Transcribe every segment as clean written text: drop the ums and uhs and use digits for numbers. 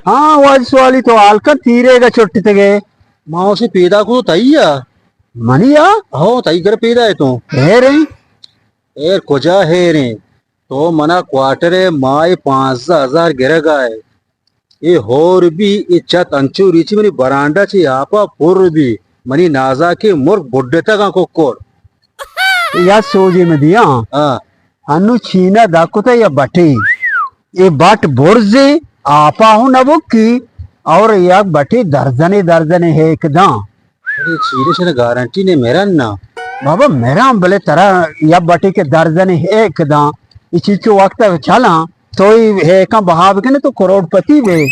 हाँ वाली तो आलका तीरेगा चोट्टी तगे माओ से पैदा को तैया मनिया हो तई कर पैदा है तो है रे एर कोजा है रे तो मना क्वार्टर माय 5,000 गिरगा है ये होर भी इच्छत अंचू रीची मनी बरांडा ची आपा पुर भी मनी नाजा के मुर्ग बुड्ढे तक को कोड या सोजे में दिया हाँ अनु छीना दाकुता या बटी ये बट बोर्जे आपा हूं न बुक्की और या बटी दर्जने दर्जने है एकदम अरे चीरे से गारंटी ने मेरा ना बाबा मेरा भले तरह या बटी के दर्जने है एकदम इस चीज के वक्त चला तो है का बहाव के ना तो करोड़पति वे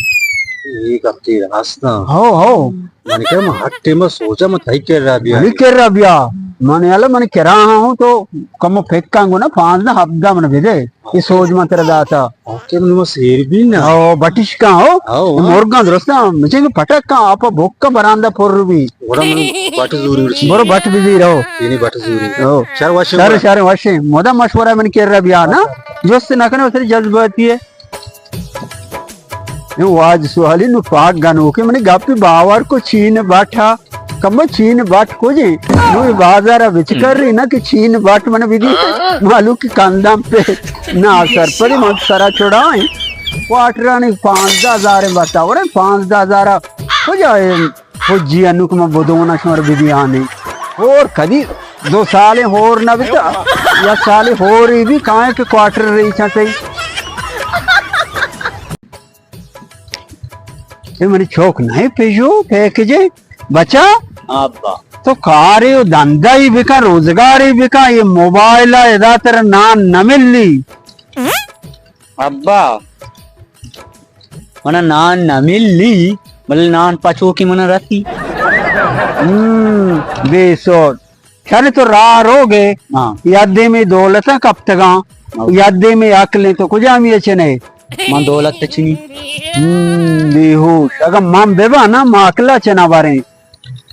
एक हफ्ते रास्ता हो मैंने कहा मैं हट्टे में सोचा मैं थई कर रहा बिया अभी कर रहा बिया मैंने आला मैंने कह रहा हूँ तो कम फेंकांगो ना 5 ना हफ्ता मन भेजे ये सोच में तेरा दाता हफ्ते में मैं शेर भी ना ओ बटिश का हो आओ मुर्गा दोस्ता मुझे फटक का आप भूख का बरामदा फोर भी बड़ा मैं बट जरूरी बरो बट बिजी रहो ini batu zuri ओ shar washe सारे सारे वाशे मोदा मशवरा मैंने कर रहा बिया ना जो से ना करने उसे जज्बाती है ये वाज सुहाली नु पाक गानो के मैंने गापी बावर को छीन बाठा कम छीन बाट को जी नु बाजार बिच कर रही ना कि छीन बाट मैंने विधि मालूम की कंदम पे ना असर पड़ी मत सारा छोड़ाए क्वार्टर ने 5,000 बताओ रे 5,000 हो जाए फौजी अनुक में बोदोना शमर विधि आने और कदी 2 साल होर ना बिता या साल होर ही भी काहे के क्वार्टर रही चाहते ये मेरी चौक नहीं पेजो फेंक जे बचा abba तो कार्य धंधा ही बिका रोजगार ही बिका ये मोबाइल है तेरा नान न मिलनी अब्बा मना नान न मिलली मतलब नान पाचो की मना रखी बेसो चले तो राह रोगे हाँ यादे में दौलत कब तक यादे में अकलें तो कुछ आमी अच्छे नहीं मन दौलत तचनी बेहोश अगर माम बेबा ना माकला चना बारे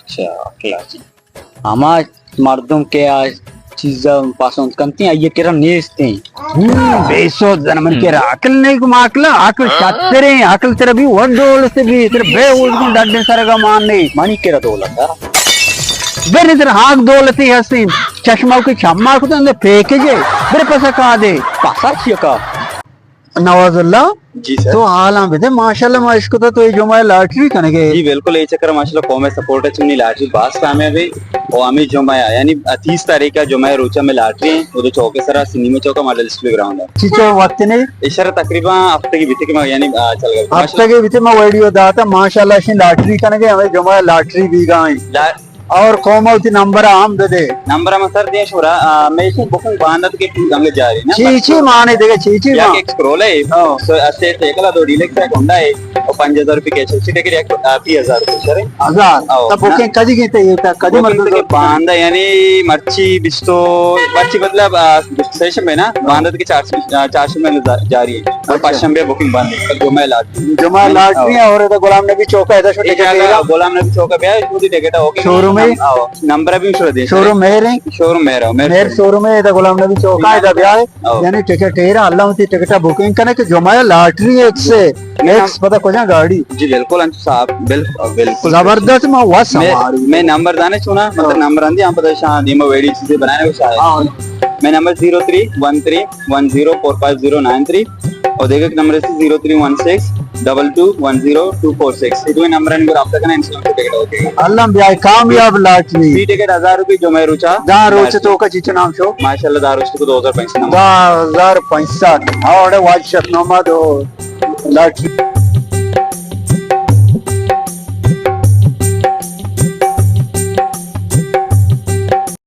अच्छा क्लास हमा मर्दों के आज चीज़ा पासों कमती आइए केरा नेस्ते बेसो जनमन के अकल नहीं को माकला अकल छतरे अकल तेरा भी वन डोल से भी तेरे बेहोश को डड्डे सरगा मान नहीं मानी केरा दौलत है बेरे तेरे हाक दौलत ही हसीन चश्मा के छम्मा को तो अंदर फेंके जे बेरे पैसा कहा दे पासा छिका नवाजुल्ला जी सर तो हालां बेदे माशाल्लाह मैं इसको तो ये जो मैं लॉटरी कनेगे जी बिल्कुल ये चक्कर माशाल्लाह कौमे सपोर्ट है चुनी लाटरी बास काम है भाई और आमी जो मैं यानी 30 तारीख का जो मैं रोचा में लाटरी है वो चौके सरा सिनेमा चौका मॉडल डिस्प्ले ग्राउंड है चीचो वक्त ने इशारा तकरीबन हफ्ते की बीते के मैं यानी चल गया हफ्ते के बीते में वीडियो दाता माशाल्लाह इस लॉटरी कनेगे हमें जो मैं लॉटरी भी गई और कौमौती नंबर आम दे दे नंबर में सर देश हो रहा मैं इसे बुकिंग बांधत के अंग जा रही ना चीची माने देगा चीची या मां एक स्क्रॉल है सो ऐसे एकला 2 डीलक्स है होंडा है और 5,000 रुपए कैश उसी टिकट 30,000 रुपए सर 1000 तब बुकिंग कदी की ते ये कदी मतलब बांधा यानी मर्ची बिस्तो मर्ची मतलब स्टेशन में ना बांधत के 400 में जा रही है और 500 में बुकिंग बांधे जो मैं लाटरी और तो गुलाम नबी चौका है छोटे टिकट गुलाम नबी चौक पे है पूरी टिकट ओके शोरूम में नंबर भी शुरू दे शोरूम मेरे शोरूम मेरा मेरे शोरूम में तो गुलाम नबी चौका है ब्याह यानी टिकट तेरा अल्लाह होती टिकट बुकिंग करने के जो मैं लॉटरी एक से एक पता को जा गाड़ी जी बिल्कुल अंशु साहब बिल्कुल जबरदस्त मैं हुआ सवारी मैं नंबर दाने सुना मतलब नंबर आंदी हम पता शायद ये वेडी चीजें बनाने को शायद मैं नंबर 0313104509 और देखो नंबर है 0316221024 ಇದು ನಂಬರ್ ಅನ್ನು आप तक ना इंस्टॉल टिकट ओके अल्लाह ब्याह कामयाब लॉटरी सी टिकट 1000 रुपए जो मैं रुचा दा रोच तो का चीच नाम शो माशाल्लाह दारुच को 2065 2065 और वाज शत नमाद लॉटरी